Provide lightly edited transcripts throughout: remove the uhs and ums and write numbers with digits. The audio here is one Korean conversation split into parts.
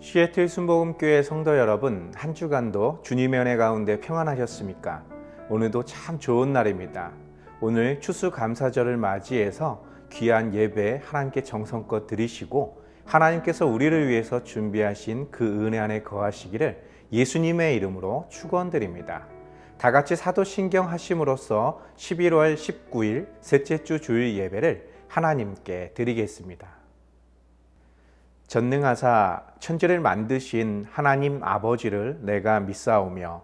시애틀 순복음교회 성도 여러분, 한 주간도 주님의 은혜 가운데 평안하셨습니까? 오늘도 참 좋은 날입니다. 오늘 추수감사절을 맞이해서 귀한 예배 하나님께 정성껏 드리시고 하나님께서 우리를 위해서 준비하신 그 은혜 안에 거하시기를 예수님의 이름으로 축원드립니다. 다 같이 사도신경 하심으로써 11월 19일 셋째 주 주일 예배를 하나님께 드리겠습니다. 전능하사 천지를 만드신 하나님 아버지를 내가 믿사오며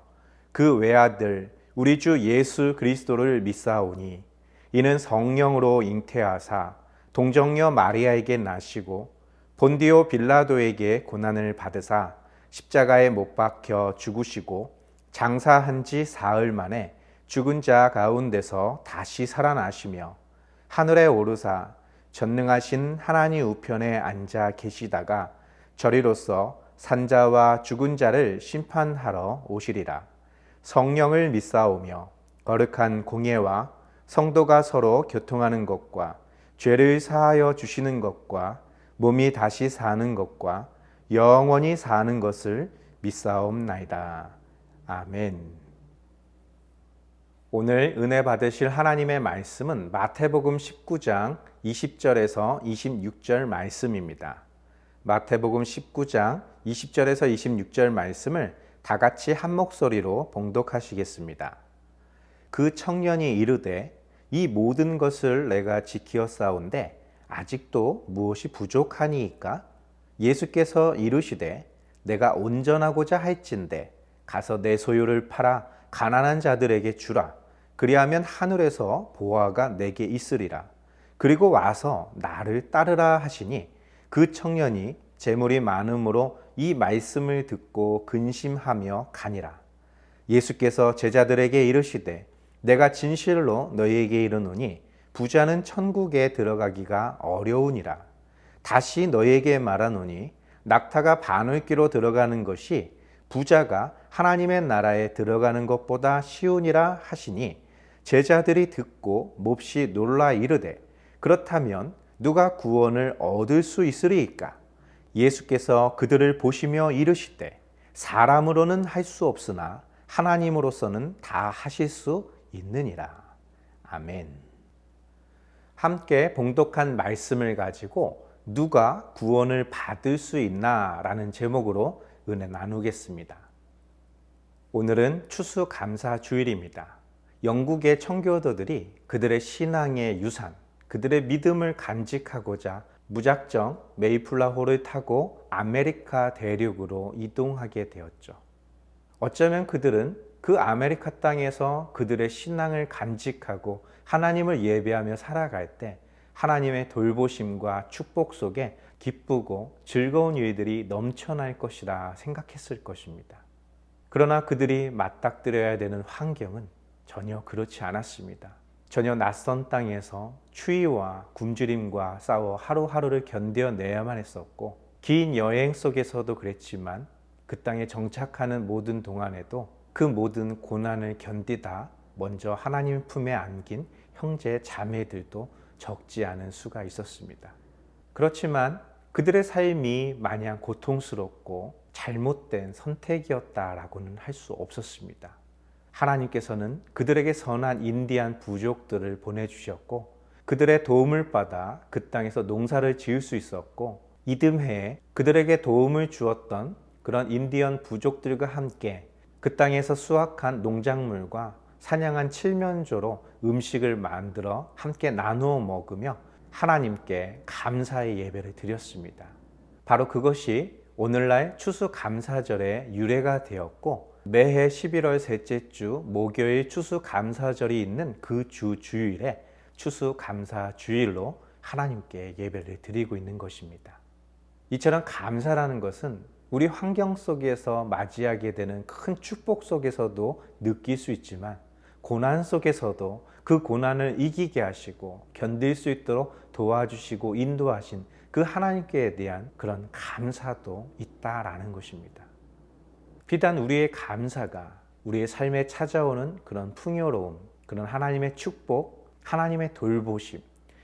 그 외아들 우리 주 예수 그리스도를 믿사오니 이는 성령으로 잉태하사 동정녀 마리아에게 나시고 본디오 빌라도에게 고난을 받으사 십자가에 못 박혀 죽으시고 장사한 지 사흘 만에 죽은 자 가운데서 다시 살아나시며 하늘에 오르사 전능하신 하나님 우편에 앉아 계시다가 저리로서 산자와 죽은 자를 심판하러 오시리라. 성령을 믿사오며 거룩한 공예와 성도가 서로 교통하는 것과 죄를 사하여 주시는 것과 몸이 다시 사는 것과 영원히 사는 것을 믿사옵나이다. 아멘. 오늘 은혜 받으실 하나님의 말씀은 마태복음 19장 20절에서 26절 말씀입니다. 마태복음 19장 20절에서 26절 말씀을 다 같이 한 목소리로 봉독하시겠습니다. 그 청년이 이르되 이 모든 것을 내가 지키었사온데 아직도 무엇이 부족하니이까? 예수께서 이르시되 내가 온전하고자 할진대 가서 내 소유를 팔아 가난한 자들에게 주라. 그리하면 하늘에서 보화가 내게 있으리라. 그리고 와서 나를 따르라 하시니 그 청년이 재물이 많음으로 이 말씀을 듣고 근심하며 가니라. 예수께서 제자들에게 이르시되 내가 진실로 너희에게 이르노니 부자는 천국에 들어가기가 어려우니라. 다시 너희에게 말하노니 낙타가 바늘귀로 들어가는 것이 부자가 하나님의 나라에 들어가는 것보다 쉬우니라 하시니 제자들이 듣고 몹시 놀라 이르되 그렇다면 누가 구원을 얻을 수 있으리이까? 예수께서 그들을 보시며 이르시되 사람으로는 할 수 없으나 하나님으로서는 다 하실 수 있느니라. 아멘. 함께 봉독한 말씀을 가지고 누가 구원을 받을 수 있나 라는 제목으로 은혜 나누겠습니다. 오늘은 추수감사 주일입니다. 영국의 청교도들이 그들의 신앙의 유산, 그들의 믿음을 간직하고자 무작정 메이플라호를 타고 아메리카 대륙으로 이동하게 되었죠. 어쩌면 그들은 그 아메리카 땅에서 그들의 신앙을 간직하고 하나님을 예배하며 살아갈 때 하나님의 돌보심과 축복 속에 기쁘고 즐거운 일들이 넘쳐날 것이라 생각했을 것입니다. 그러나 그들이 맞닥뜨려야 되는 환경은 전혀 그렇지 않았습니다. 전혀 낯선 땅에서 추위와 굶주림과 싸워 하루하루를 견뎌내야만 했었고 긴 여행 속에서도 그랬지만 그 땅에 정착하는 모든 동안에도 그 모든 고난을 견디다 먼저 하나님 품에 안긴 형제 자매들도 적지 않은 수가 있었습니다. 그렇지만 그들의 삶이 마냥 고통스럽고 잘못된 선택이었다라고는 할 수 없었습니다. 하나님께서는 그들에게 선한 인디안 부족들을 보내주셨고 그들의 도움을 받아 그 땅에서 농사를 지을 수 있었고 이듬해에 그들에게 도움을 주었던 그런 인디언 부족들과 함께 그 땅에서 수확한 농작물과 사냥한 칠면조로 음식을 만들어 함께 나누어 먹으며 하나님께 감사의 예배를 드렸습니다. 바로 그것이 오늘날 추수감사절의 유래가 되었고 매해 11월 셋째 주 목요일 추수감사절이 있는 그 주 주일에 추수감사주일로 하나님께 예배를 드리고 있는 것입니다. 이처럼 감사라는 것은 우리 환경 속에서 맞이하게 되는 큰 축복 속에서도 느낄 수 있지만 고난 속에서도 그 고난을 이기게 하시고 견딜 수 있도록 도와주시고 인도하신 그 하나님께 대한 그런 감사도 있다라는 것입니다. 비단 우리의 감사가 우리의 삶에 찾아오는 그런 풍요로움, 그런 하나님의 축복, 하나님의 돌보심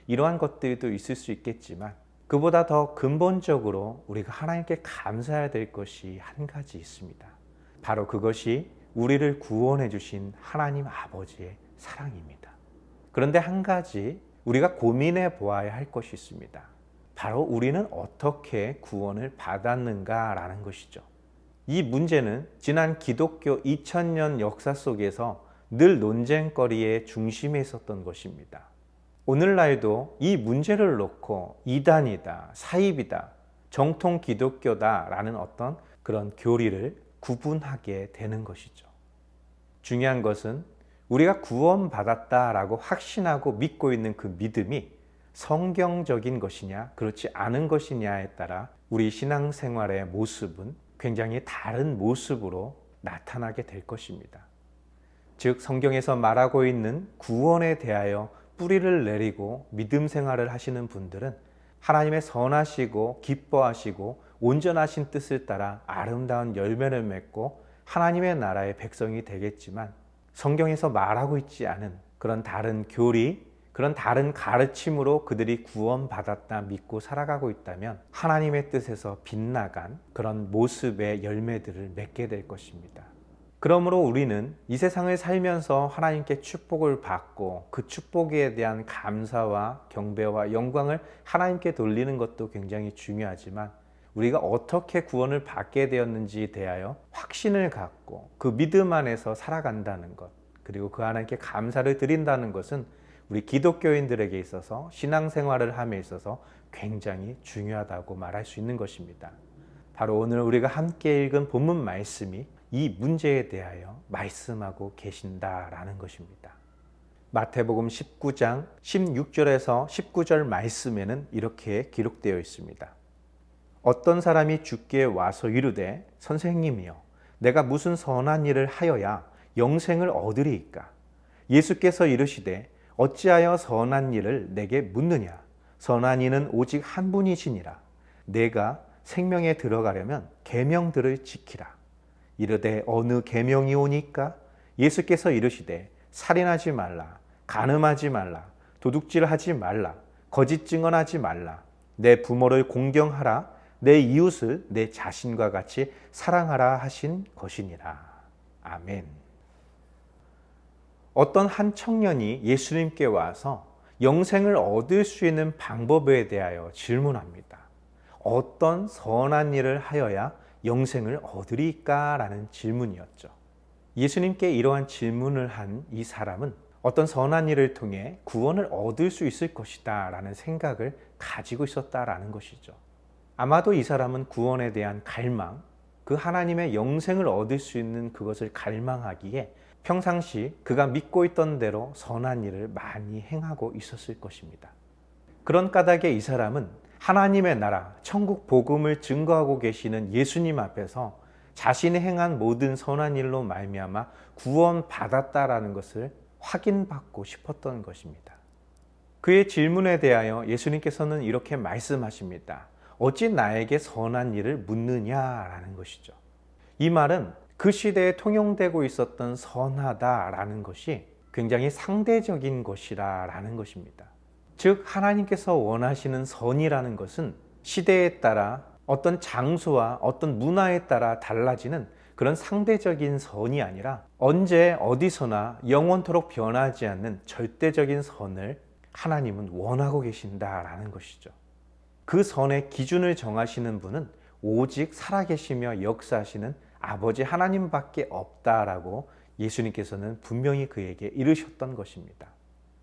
이러한 것들도 있을 수 있겠지만 그보다 더 근본적으로 우리가 하나님께 감사해야 될 것이 한 가지 있습니다. 바로 그것이 우리를 구원해 주신 하나님 아버지의 사랑입니다. 그런데 한 가지 우리가 고민해 보아야 할 것이 있습니다. 바로 우리는 어떻게 구원을 받았는가라는 것이죠. 이 문제는 지난 기독교 2000년 역사 속에서 늘 논쟁거리의 중심에 있었던 것입니다. 오늘날도 이 문제를 놓고 이단이다, 사입이다, 정통 기독교다라는 어떤 그런 교리를 구분하게 되는 것이죠. 중요한 것은 우리가 구원받았다라고 확신하고 믿고 있는 그 믿음이 성경적인 것이냐 그렇지 않은 것이냐에 따라 우리 신앙생활의 모습은 굉장히 다른 모습으로 나타나게 될 것입니다. 즉 성경에서 말하고 있는 구원에 대하여 뿌리를 내리고 믿음 생활을 하시는 분들은 하나님의 선하시고 기뻐하시고 온전하신 뜻을 따라 아름다운 열매를 맺고 하나님의 나라의 백성이 되겠지만, 성경에서 말하고 있지 않은 그런 다른 교리, 그런 다른 가르침으로 그들이 구원받았다 믿고 살아가고 있다면 하나님의 뜻에서 빗나간 그런 모습의 열매들을 맺게 될 것입니다. 그러므로 우리는 이 세상을 살면서 하나님께 축복을 받고 그 축복에 대한 감사와 경배와 영광을 하나님께 돌리는 것도 굉장히 중요하지만, 우리가 어떻게 구원을 받게 되었는지에 대하여 확신을 갖고 그 믿음 안에서 살아간다는 것, 그리고 그 하나님께 감사를 드린다는 것은 우리 기독교인들에게 있어서 신앙생활을 함에 있어서 굉장히 중요하다고 말할 수 있는 것입니다. 바로 오늘 우리가 함께 읽은 본문 말씀이 이 문제에 대하여 말씀하고 계신다라는 것입니다. 마태복음 19장 16절에서 19절 말씀에는 이렇게 기록되어 있습니다. 어떤 사람이 주께 와서 이르되 선생님이여, 내가 무슨 선한 일을 하여야 영생을 얻으리이까? 예수께서 이르시되 어찌하여 선한 일을 내게 묻느냐? 선한 이는 오직 한 분이시니라. 내가 생명에 들어가려면 계명들을 지키라. 이르되 어느 계명이 오니까? 예수께서 이르시되 살인하지 말라, 간음하지 말라, 도둑질하지 말라, 거짓 증언하지 말라, 내 부모를 공경하라, 내 이웃을 내 자신과 같이 사랑하라 하신 것이니라. 아멘. 어떤 한 청년이 예수님께 와서 영생을 얻을 수 있는 방법에 대하여 질문합니다. 어떤 선한 일을 하여야 영생을 얻으리까? 라는 질문이었죠. 예수님께 이러한 질문을 한 이 사람은 어떤 선한 일을 통해 구원을 얻을 수 있을 것이다 라는 생각을 가지고 있었다라는 것이죠. 아마도 이 사람은 구원에 대한 갈망, 그 하나님의 영생을 얻을 수 있는 그것을 갈망하기에 평상시 그가 믿고 있던 대로 선한 일을 많이 행하고 있었을 것입니다. 그런 까닭에 이 사람은 하나님의 나라, 천국 복음을 증거하고 계시는 예수님 앞에서 자신이 행한 모든 선한 일로 말미암아 구원받았다라는 것을 확인받고 싶었던 것입니다. 그의 질문에 대하여 예수님께서는 이렇게 말씀하십니다. 어찌 나에게 선한 일을 묻느냐라는 것이죠. 이 말은 그 시대에 통용되고 있었던 선하다라는 것이 굉장히 상대적인 것이라는 것입니다. 즉 하나님께서 원하시는 선이라는 것은 시대에 따라 어떤 장소와 어떤 문화에 따라 달라지는 그런 상대적인 선이 아니라 언제 어디서나 영원토록 변하지 않는 절대적인 선을 하나님은 원하고 계신다라는 것이죠. 그 선의 기준을 정하시는 분은 오직 살아계시며 역사하시는 아버지 하나님밖에 없다라고 예수님께서는 분명히 그에게 이르셨던 것입니다.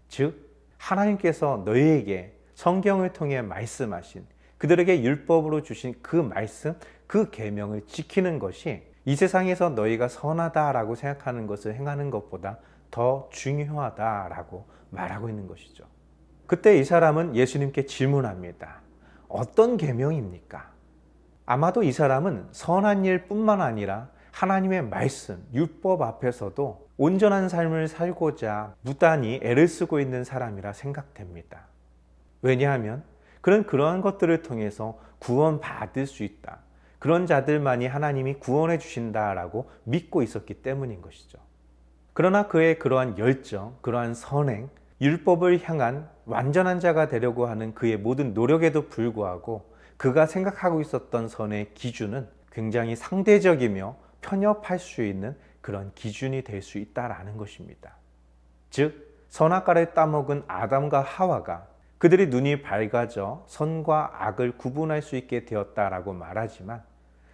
즉 하나님께서 너희에게 성경을 통해 말씀하신, 그들에게 율법으로 주신 그 말씀, 그 계명을 지키는 것이 이 세상에서 너희가 선하다라고 생각하는 것을 행하는 것보다 더 중요하다라고 말하고 있는 것이죠. 그때 이 사람은 예수님께 질문합니다. 어떤 계명입니까? 아마도 이 사람은 선한 일뿐만 아니라 하나님의 말씀, 율법 앞에서도 온전한 삶을 살고자 무단히 애를 쓰고 있는 사람이라 생각됩니다. 왜냐하면 그는 그러한 것들을 통해서 구원받을 수 있다, 그런 자들만이 하나님이 구원해 주신다라고 믿고 있었기 때문인 것이죠. 그러나 그의 그러한 열정, 그러한 선행, 율법을 향한 완전한 자가 되려고 하는 그의 모든 노력에도 불구하고 그가 생각하고 있었던 선의 기준은 굉장히 상대적이며 편협할 수 있는 그런 기준이 될 수 있다라는 것입니다. 즉, 선악과를 따먹은 아담과 하와가 그들의 눈이 밝아져 선과 악을 구분할 수 있게 되었다라고 말하지만,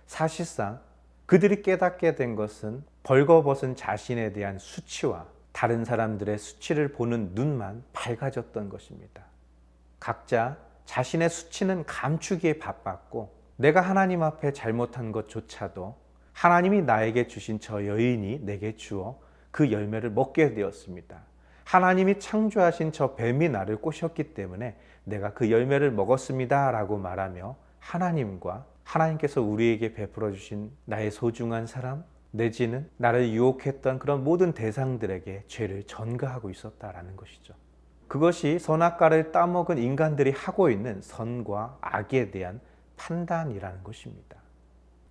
사실상 그들이 깨닫게 된 것은 벌거벗은 자신에 대한 수치와 다른 사람들의 수치를 보는 눈만 밝아졌던 것입니다. 각자 자신의 수치는 감추기에 바빴고, 내가 하나님 앞에 잘못한 것조차도 하나님이 나에게 주신 저 여인이 내게 주어 그 열매를 먹게 되었습니다. 하나님이 창조하신 저 뱀이 나를 꼬셨기 때문에 내가 그 열매를 먹었습니다 라고 말하며, 하나님과 하나님께서 우리에게 베풀어 주신 나의 소중한 사람, 내지는 나를 유혹했던 그런 모든 대상들에게 죄를 전가하고 있었다라는 것이죠. 그것이 선악과를 따먹은 인간들이 하고 있는 선과 악에 대한 판단이라는 것입니다.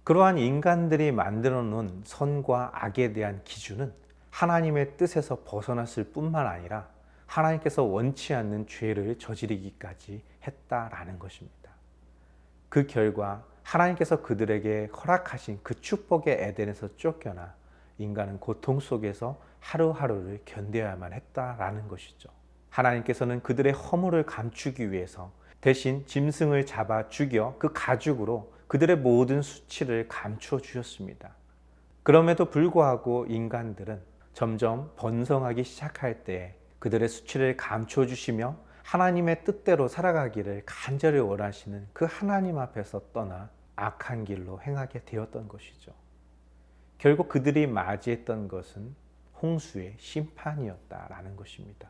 그러한 인간들이 만들어 놓은 선과 악에 대한 기준은 하나님의 뜻에서 벗어났을 뿐만 아니라 하나님께서 원치 않는 죄를 저지르기까지 했다라는 것입니다. 그 결과 하나님께서 그들에게 허락하신 그 축복의 에덴에서 쫓겨나 인간은 고통 속에서 하루하루를 견뎌야만 했다라는 것이죠. 하나님께서는 그들의 허물을 감추기 위해서 대신 짐승을 잡아 죽여 그 가죽으로 그들의 모든 수치를 감추어 주셨습니다. 그럼에도 불구하고 인간들은 점점 번성하기 시작할 때 그들의 수치를 감추어 주시며 하나님의 뜻대로 살아가기를 간절히 원하시는 그 하나님 앞에서 떠나 악한 길로 행하게 되었던 것이죠. 결국 그들이 맞이했던 것은 홍수의 심판이었다라는 것입니다.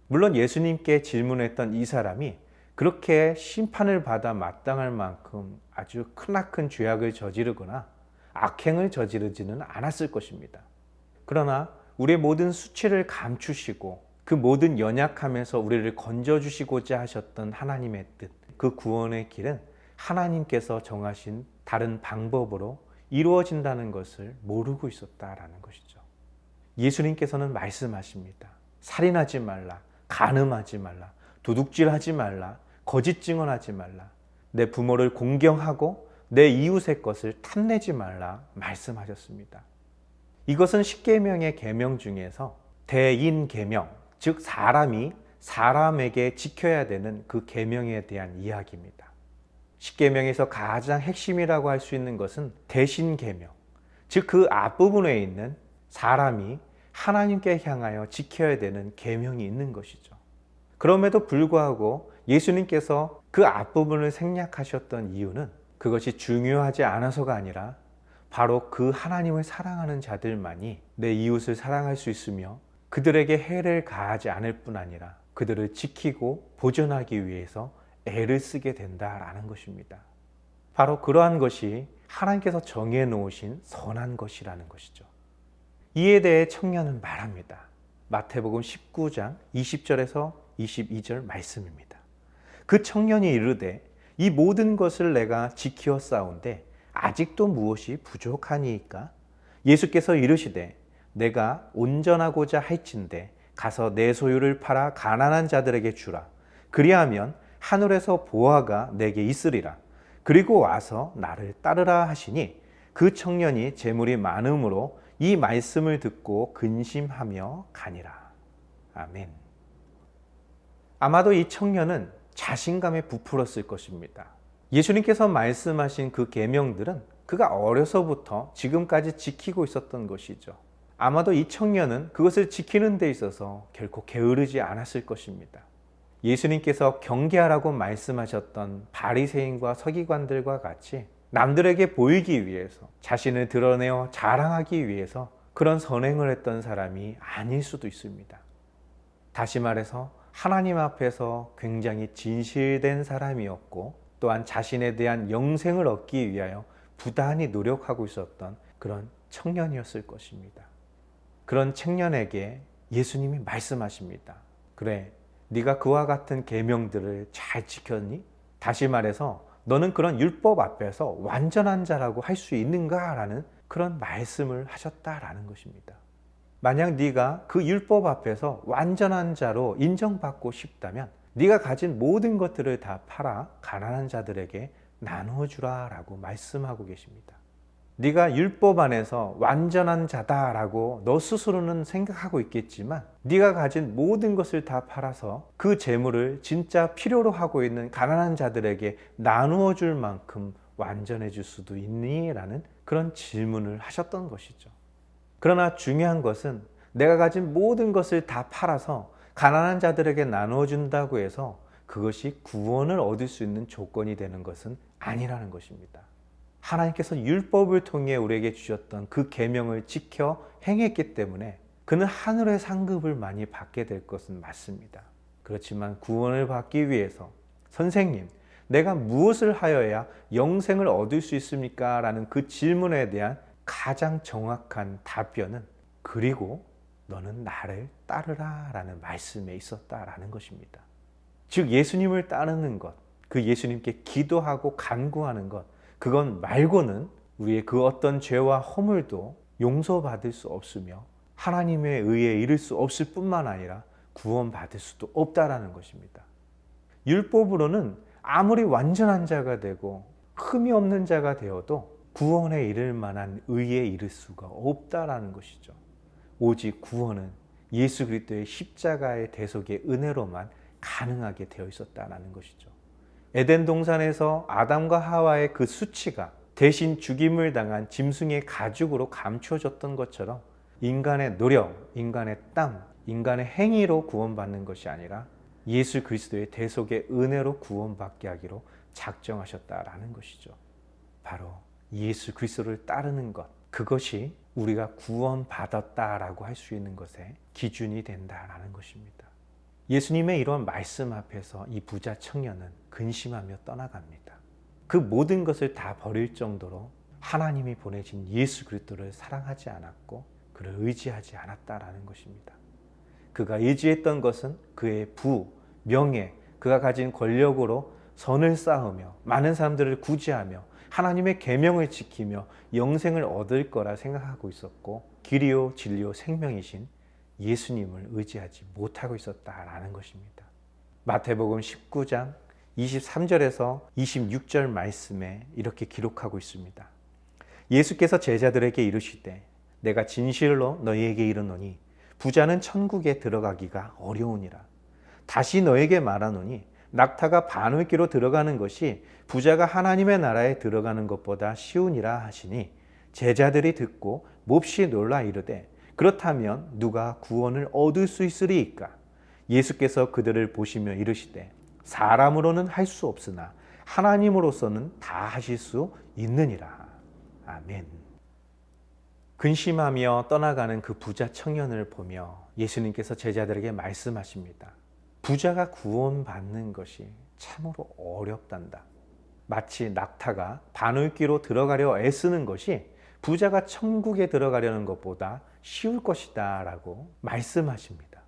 물론 예수님께 질문했던 이 사람이 그렇게 심판을 받아 마땅할 만큼 아주 크나큰 죄악을 저지르거나 악행을 저지르지는 않았을 것입니다. 그러나 우리의 모든 수치를 감추시고 그 모든 연약함에서 우리를 건져주시고자 하셨던 하나님의 뜻, 그 구원의 길은 하나님께서 정하신 다른 방법으로 이루어진다는 것을 모르고 있었다라는 것이죠. 예수님께서는 말씀하십니다. 살인하지 말라, 간음하지 말라, 도둑질하지 말라, 거짓 증언하지 말라, 내 부모를 공경하고 내 이웃의 것을 탐내지 말라 말씀하셨습니다. 이것은 십계명의 계명 중에서 대인 계명, 즉 사람이 사람에게 지켜야 되는 그 계명에 대한 이야기입니다. 십계명에서 가장 핵심이라고 할 수 있는 것은 대신 계명, 즉 그 앞부분에 있는 사람이 하나님께 향하여 지켜야 되는 계명이 있는 것이죠. 그럼에도 불구하고 예수님께서 그 앞부분을 생략하셨던 이유는 그것이 중요하지 않아서가 아니라 바로 그 하나님을 사랑하는 자들만이 내 이웃을 사랑할 수 있으며 그들에게 해를 가하지 않을 뿐 아니라 그들을 지키고 보존하기 위해서 애를 쓰게 된다라는 것입니다. 바로 그러한 것이 하나님께서 정해 놓으신 선한 것이라는 것이죠. 이에 대해 청년은 말합니다. 마태복음 19장 20절에서 22절 말씀입니다. 그 청년이 이르되 이 모든 것을 내가 지키어 싸운데 아직도 무엇이 부족하니이까? 예수께서 이르시되 내가 온전하고자 할진대 가서 내 소유를 팔아 가난한 자들에게 주라. 그리하면 하늘에서 보화가 내게 있으리라. 그리고 와서 나를 따르라 하시니 그 청년이 재물이 많음으로 이 말씀을 듣고 근심하며 가니라. 아멘. 아마도 이 청년은 자신감에 부풀었을 것입니다. 예수님께서 말씀하신 그 계명들은 그가 어려서부터 지금까지 지키고 있었던 것이죠. 아마도 이 청년은 그것을 지키는 데 있어서 결코 게으르지 않았을 것입니다. 예수님께서 경계하라고 말씀하셨던 바리새인과 서기관들과 같이 남들에게 보이기 위해서, 자신을 드러내어 자랑하기 위해서 그런 선행을 했던 사람이 아닐 수도 있습니다. 다시 말해서 하나님 앞에서 굉장히 진실된 사람이었고, 또한 자신에 대한 영생을 얻기 위하여 부단히 노력하고 있었던 그런 청년이었을 것입니다. 그런 청년에게 예수님이 말씀하십니다. 그래, 네가 그와 같은 계명들을 잘 지켰니? 다시 말해서 너는 그런 율법 앞에서 완전한 자라고 할 수 있는가? 라는 그런 말씀을 하셨다라는 것입니다. 만약 네가 그 율법 앞에서 완전한 자로 인정받고 싶다면 네가 가진 모든 것들을 다 팔아 가난한 자들에게 나누어 주라라고 말씀하고 계십니다. 네가 율법 안에서 완전한 자다라고 너 스스로는 생각하고 있겠지만 네가 가진 모든 것을 다 팔아서 그 재물을 진짜 필요로 하고 있는 가난한 자들에게 나누어 줄 만큼 완전해질 수도 있니? 라는 그런 질문을 하셨던 것이죠. 그러나 중요한 것은 내가 가진 모든 것을 다 팔아서 가난한 자들에게 나누어 준다고 해서 그것이 구원을 얻을 수 있는 조건이 되는 것은 아니라는 것입니다. 하나님께서 율법을 통해 우리에게 주셨던 그 계명을 지켜 행했기 때문에 그는 하늘의 상급을 많이 받게 될 것은 맞습니다. 그렇지만 구원을 받기 위해서 선생님, 내가 무엇을 하여야 영생을 얻을 수 있습니까? 라는 그 질문에 대한 가장 정확한 답변은 그리고 너는 나를 따르라 라는 말씀에 있었다라는 것입니다. 즉 예수님을 따르는 것, 그 예수님께 기도하고 간구하는 것, 그건 말고는 우리의 그 어떤 죄와 허물도 용서받을 수 없으며 하나님의 의에 이를 수 없을 뿐만 아니라 구원받을 수도 없다라는 것입니다. 율법으로는 아무리 완전한 자가 되고 흠이 없는 자가 되어도 구원에 이를 만한 의에 이를 수가 없다라는 것이죠. 오직 구원은 예수 그리스도의 십자가의 대속의 은혜로만 가능하게 되어 있었다라는 것이죠. 에덴 동산에서 아담과 하와의 그 수치가 대신 죽임을 당한 짐승의 가죽으로 감춰졌던 것처럼 인간의 노력, 인간의 땀, 인간의 행위로 구원받는 것이 아니라 예수 그리스도의 대속의 은혜로 구원받게 하기로 작정하셨다라는 것이죠. 바로 예수 그리스도를 따르는 것, 그것이 우리가 구원받았다라고 할 수 있는 것의 기준이 된다라는 것입니다. 예수님의 이런 말씀 앞에서 이 부자 청년은 근심하며 떠나갑니다. 그 모든 것을 다 버릴 정도로 하나님이 보내신 예수 그리스도를 사랑하지 않았고 그를 의지하지 않았다라는 것입니다. 그가 의지했던 것은 그의 부, 명예, 그가 가진 권력으로 선을 쌓으며 많은 사람들을 구제하며 하나님의 계명을 지키며 영생을 얻을 거라 생각하고 있었고 길이요 진리요 생명이신 예수님을 의지하지 못하고 있었다라는 것입니다. 마태복음 19장 23절에서 26절 말씀에 이렇게 기록하고 있습니다. 예수께서 제자들에게 이르시되 내가 진실로 너희에게 이르노니 부자는 천국에 들어가기가 어려우니라. 다시 너에게 말하노니 낙타가 바늘귀로 들어가는 것이 부자가 하나님의 나라에 들어가는 것보다 쉬우니라 하시니 제자들이 듣고 몹시 놀라 이르되 그렇다면 누가 구원을 얻을 수 있으리이까? 예수께서 그들을 보시며 이르시되 사람으로는 할 수 없으나 하나님으로서는 다 하실 수 있느니라. 아멘. 근심하며 떠나가는 그 부자 청년을 보며 예수님께서 제자들에게 말씀하십니다. 부자가 구원받는 것이 참으로 어렵단다. 마치 낙타가 바늘귀로 들어가려 애쓰는 것이 부자가 천국에 들어가려는 것보다 쉬울 것이다 라고 말씀하십니다.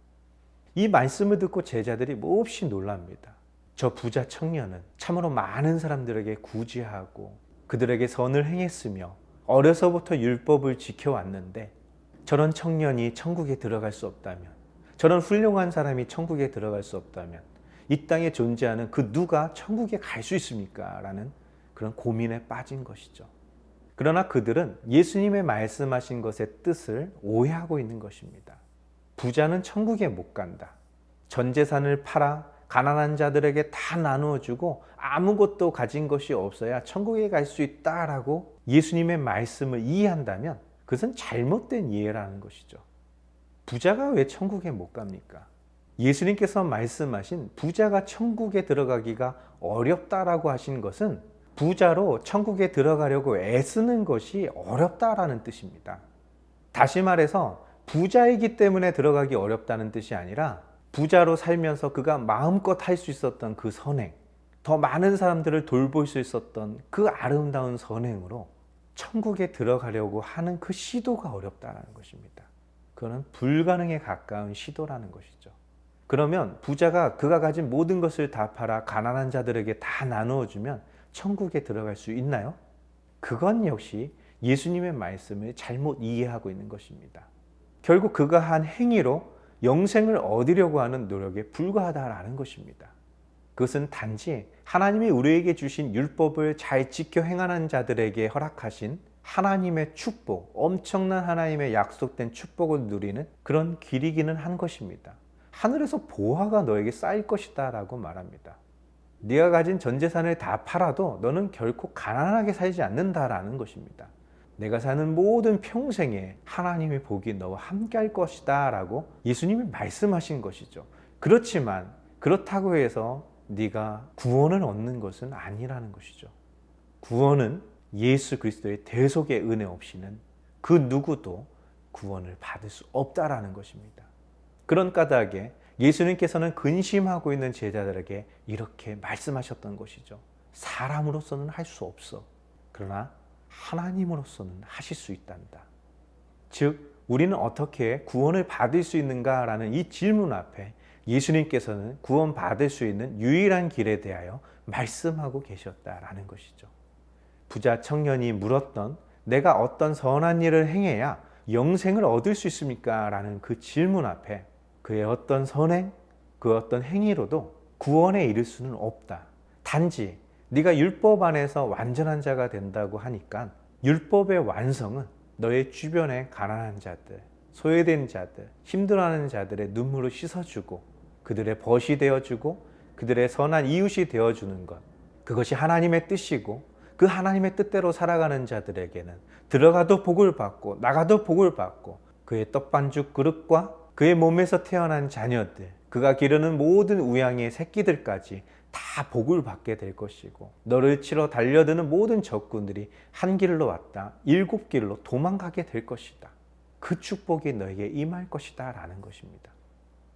이 말씀을 듣고 제자들이 몹시 놀랍니다. 저 부자 청년은 참으로 많은 사람들에게 구제하고 그들에게 선을 행했으며 어려서부터 율법을 지켜왔는데 저런 청년이 천국에 들어갈 수 없다면, 저런 훌륭한 사람이 천국에 들어갈 수 없다면 이 땅에 존재하는 그 누가 천국에 갈 수 있습니까? 라는 그런 고민에 빠진 것이죠. 그러나 그들은 예수님의 말씀하신 것의 뜻을 오해하고 있는 것입니다. 부자는 천국에 못 간다. 전 재산을 팔아 가난한 자들에게 다 나누어 주고 아무것도 가진 것이 없어야 천국에 갈 수 있다라고 예수님의 말씀을 이해한다면 그것은 잘못된 이해라는 것이죠. 부자가 왜 천국에 못 갑니까? 예수님께서 말씀하신 부자가 천국에 들어가기가 어렵다라고 하신 것은 부자로 천국에 들어가려고 애쓰는 것이 어렵다라는 뜻입니다. 다시 말해서 부자이기 때문에 들어가기 어렵다는 뜻이 아니라 부자로 살면서 그가 마음껏 할 수 있었던 그 선행, 더 많은 사람들을 돌볼 수 있었던 그 아름다운 선행으로 천국에 들어가려고 하는 그 시도가 어렵다는 것입니다. 그거는 불가능에 가까운 시도라는 것이죠. 그러면 부자가 그가 가진 모든 것을 다 팔아 가난한 자들에게 다 나누어 주면 천국에 들어갈 수 있나요? 그건 역시 예수님의 말씀을 잘못 이해하고 있는 것입니다. 결국 그가 한 행위로 영생을 얻으려고 하는 노력에 불과하다라는 것입니다. 그것은 단지 하나님이 우리에게 주신 율법을 잘 지켜 행하는 자들에게 허락하신 하나님의 축복, 엄청난 하나님의 약속된 축복을 누리는 그런 길이기는 한 것입니다. 하늘에서 보화가 너에게 쌓일 것이다 라고 말합니다. 네가 가진 전 재산을 다 팔아도 너는 결코 가난하게 살지 않는다라는 것입니다. 내가 사는 모든 평생에 하나님의 복이 너와 함께 할 것이다 라고 예수님이 말씀하신 것이죠. 그렇지만 그렇다고 해서 네가 구원을 얻는 것은 아니라는 것이죠. 구원은 예수 그리스도의 대속의 은혜 없이는 그 누구도 구원을 받을 수 없다라는 것입니다. 그런 까닭에 예수님께서는 근심하고 있는 제자들에게 이렇게 말씀하셨던 것이죠. 사람으로서는 할 수 없어. 그러나 하나님으로서는 하실 수 있단다. 즉 우리는 어떻게 구원을 받을 수 있는가라는 이 질문 앞에 예수님께서는 구원받을 수 있는 유일한 길에 대하여 말씀하고 계셨다라는 것이죠. 부자 청년이 물었던 내가 어떤 선한 일을 행해야 영생을 얻을 수 있습니까? 라는 그 질문 앞에 그의 어떤 선행, 그 어떤 행위로도 구원에 이를 수는 없다. 단지 네가 율법 안에서 완전한 자가 된다고 하니까 율법의 완성은 너의 주변의 가난한 자들, 소외된 자들, 힘들어하는 자들의 눈물을 씻어주고 그들의 벗이 되어주고 그들의 선한 이웃이 되어주는 것, 그것이 하나님의 뜻이고 그 하나님의 뜻대로 살아가는 자들에게는 들어가도 복을 받고 나가도 복을 받고 그의 떡반죽 그릇과 그의 몸에서 태어난 자녀들, 그가 기르는 모든 우양의 새끼들까지 다 복을 받게 될 것이고 너를 치러 달려드는 모든 적군들이 한 길로 왔다 7길로 도망가게 될 것이다. 그 축복이 너에게 임할 것이다 라는 것입니다.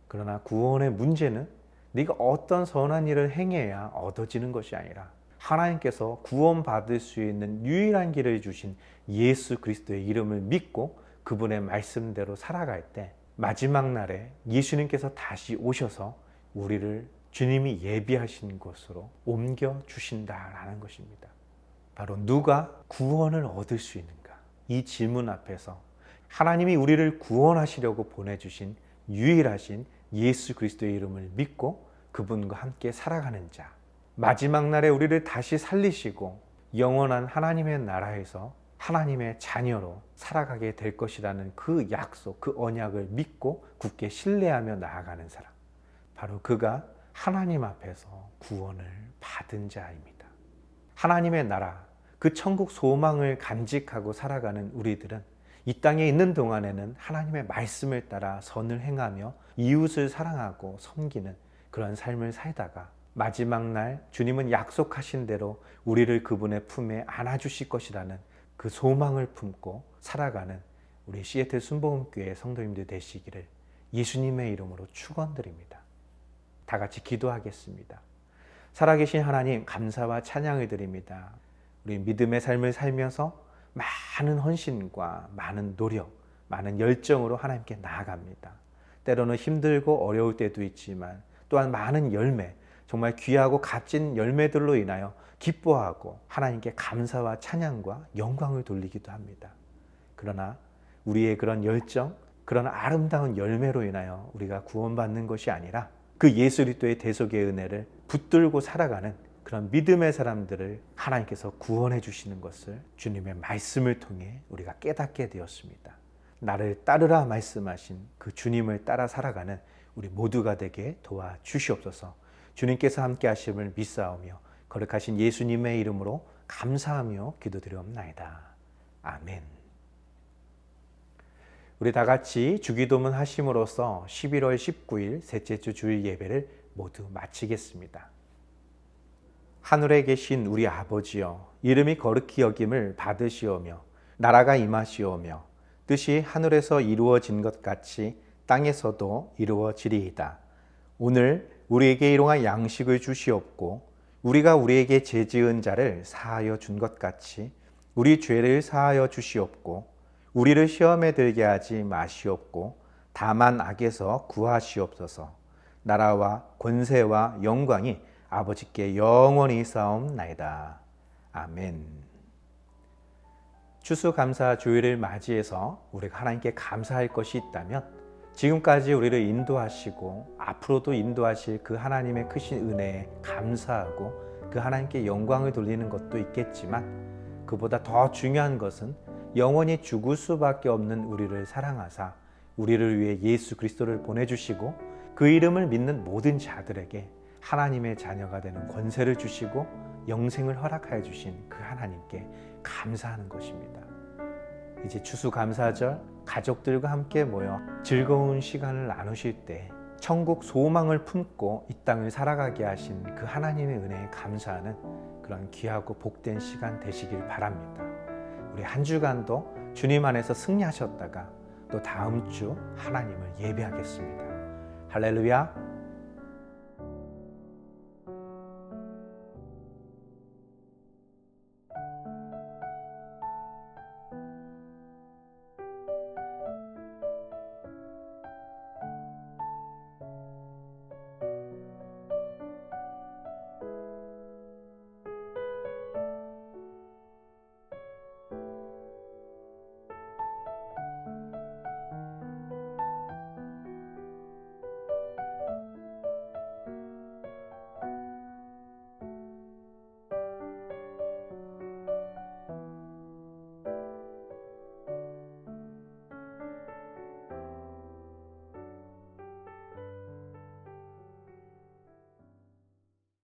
그러나 구원의 문제는 네가 어떤 선한 일을 행해야 얻어지는 것이 아니라 하나님께서 구원받을 수 있는 유일한 길을 주신 예수 그리스도의 이름을 믿고 그분의 말씀대로 살아갈 때 마지막 날에 예수님께서 다시 오셔서 우리를 주님이 예비하신 곳으로 옮겨주신다라는 것입니다. 바로 누가 구원을 얻을 수 있는가? 이 질문 앞에서 하나님이 우리를 구원하시려고 보내주신 유일하신 예수 그리스도의 이름을 믿고 그분과 함께 살아가는 자, 마지막 날에 우리를 다시 살리시고 영원한 하나님의 나라에서 하나님의 자녀로 살아가게 될 것이라는 그 약속, 그 언약을 믿고 굳게 신뢰하며 나아가는 사람, 바로 그가 하나님 앞에서 구원을 받은 자입니다. 하나님의 나라, 그 천국 소망을 간직하고 살아가는 우리들은 이 땅에 있는 동안에는 하나님의 말씀을 따라 선을 행하며 이웃을 사랑하고 섬기는 그런 삶을 살다가 마지막 날 주님은 약속하신 대로 우리를 그분의 품에 안아주실 것이라는 그 소망을 품고 살아가는 우리 시애틀 순복음교회 성도님들 되시기를 예수님의 이름으로 축원드립니다. 다 같이 기도하겠습니다. 살아계신 하나님 감사와 찬양을 드립니다. 우리 믿음의 삶을 살면서 많은 헌신과 많은 노력, 많은 열정으로 하나님께 나아갑니다. 때로는 힘들고 어려울 때도 있지만 또한 많은 열매, 정말 귀하고 값진 열매들로 인하여 기뻐하고 하나님께 감사와 찬양과 영광을 돌리기도 합니다. 그러나 우리의 그런 열정, 그런 아름다운 열매로 인하여 우리가 구원받는 것이 아니라 그 예수 그리스도의 대속의 은혜를 붙들고 살아가는 그런 믿음의 사람들을 하나님께서 구원해 주시는 것을 주님의 말씀을 통해 우리가 깨닫게 되었습니다. 나를 따르라 말씀하신 그 주님을 따라 살아가는 우리 모두가 되게 도와주시옵소서. 주님께서 함께 하심을 믿사오며 거룩하신 예수님의 이름으로 감사하며 기도드리옵나이다. 아멘. 우리 다 같이 주기도문 하심으로써 11월 19일 셋째 주 주일 예배를 모두 마치겠습니다. 하늘에 계신 우리 아버지여, 이름이 거룩히 여김을 받으시오며 나라가 임하시오며 뜻이 하늘에서 이루어진 것 같이 땅에서도 이루어지리이다. 오늘 우리에게 일용할 양식을 주시옵고 우리가 우리에게 죄지은 자를 사하여 준 것 같이 우리 죄를 사하여 주시옵고 우리를 시험에 들게 하지 마시옵고 다만 악에서 구하시옵소서. 나라와 권세와 영광이 아버지께 영원히 있사옵나이다. 아멘. 추수감사 주일을 맞이해서 우리가 하나님께 감사할 것이 있다면 지금까지 우리를 인도하시고 앞으로도 인도하실 그 하나님의 크신 은혜에 감사하고 그 하나님께 영광을 돌리는 것도 있겠지만 그보다 더 중요한 것은 영원히 죽을 수밖에 없는 우리를 사랑하사 우리를 위해 예수 그리스도를 보내주시고 그 이름을 믿는 모든 자들에게 하나님의 자녀가 되는 권세를 주시고 영생을 허락하여 주신 그 하나님께 감사하는 것입니다. 이제 추수감사절 가족들과 함께 모여 즐거운 시간을 나누실 때 천국 소망을 품고 이 땅을 살아가게 하신 그 하나님의 은혜에 감사하는 그런 귀하고 복된 시간 되시길 바랍니다. 우리 한 주간도 주님 안에서 승리하셨다가 또 다음 주 하나님을 예배하겠습니다. 할렐루야.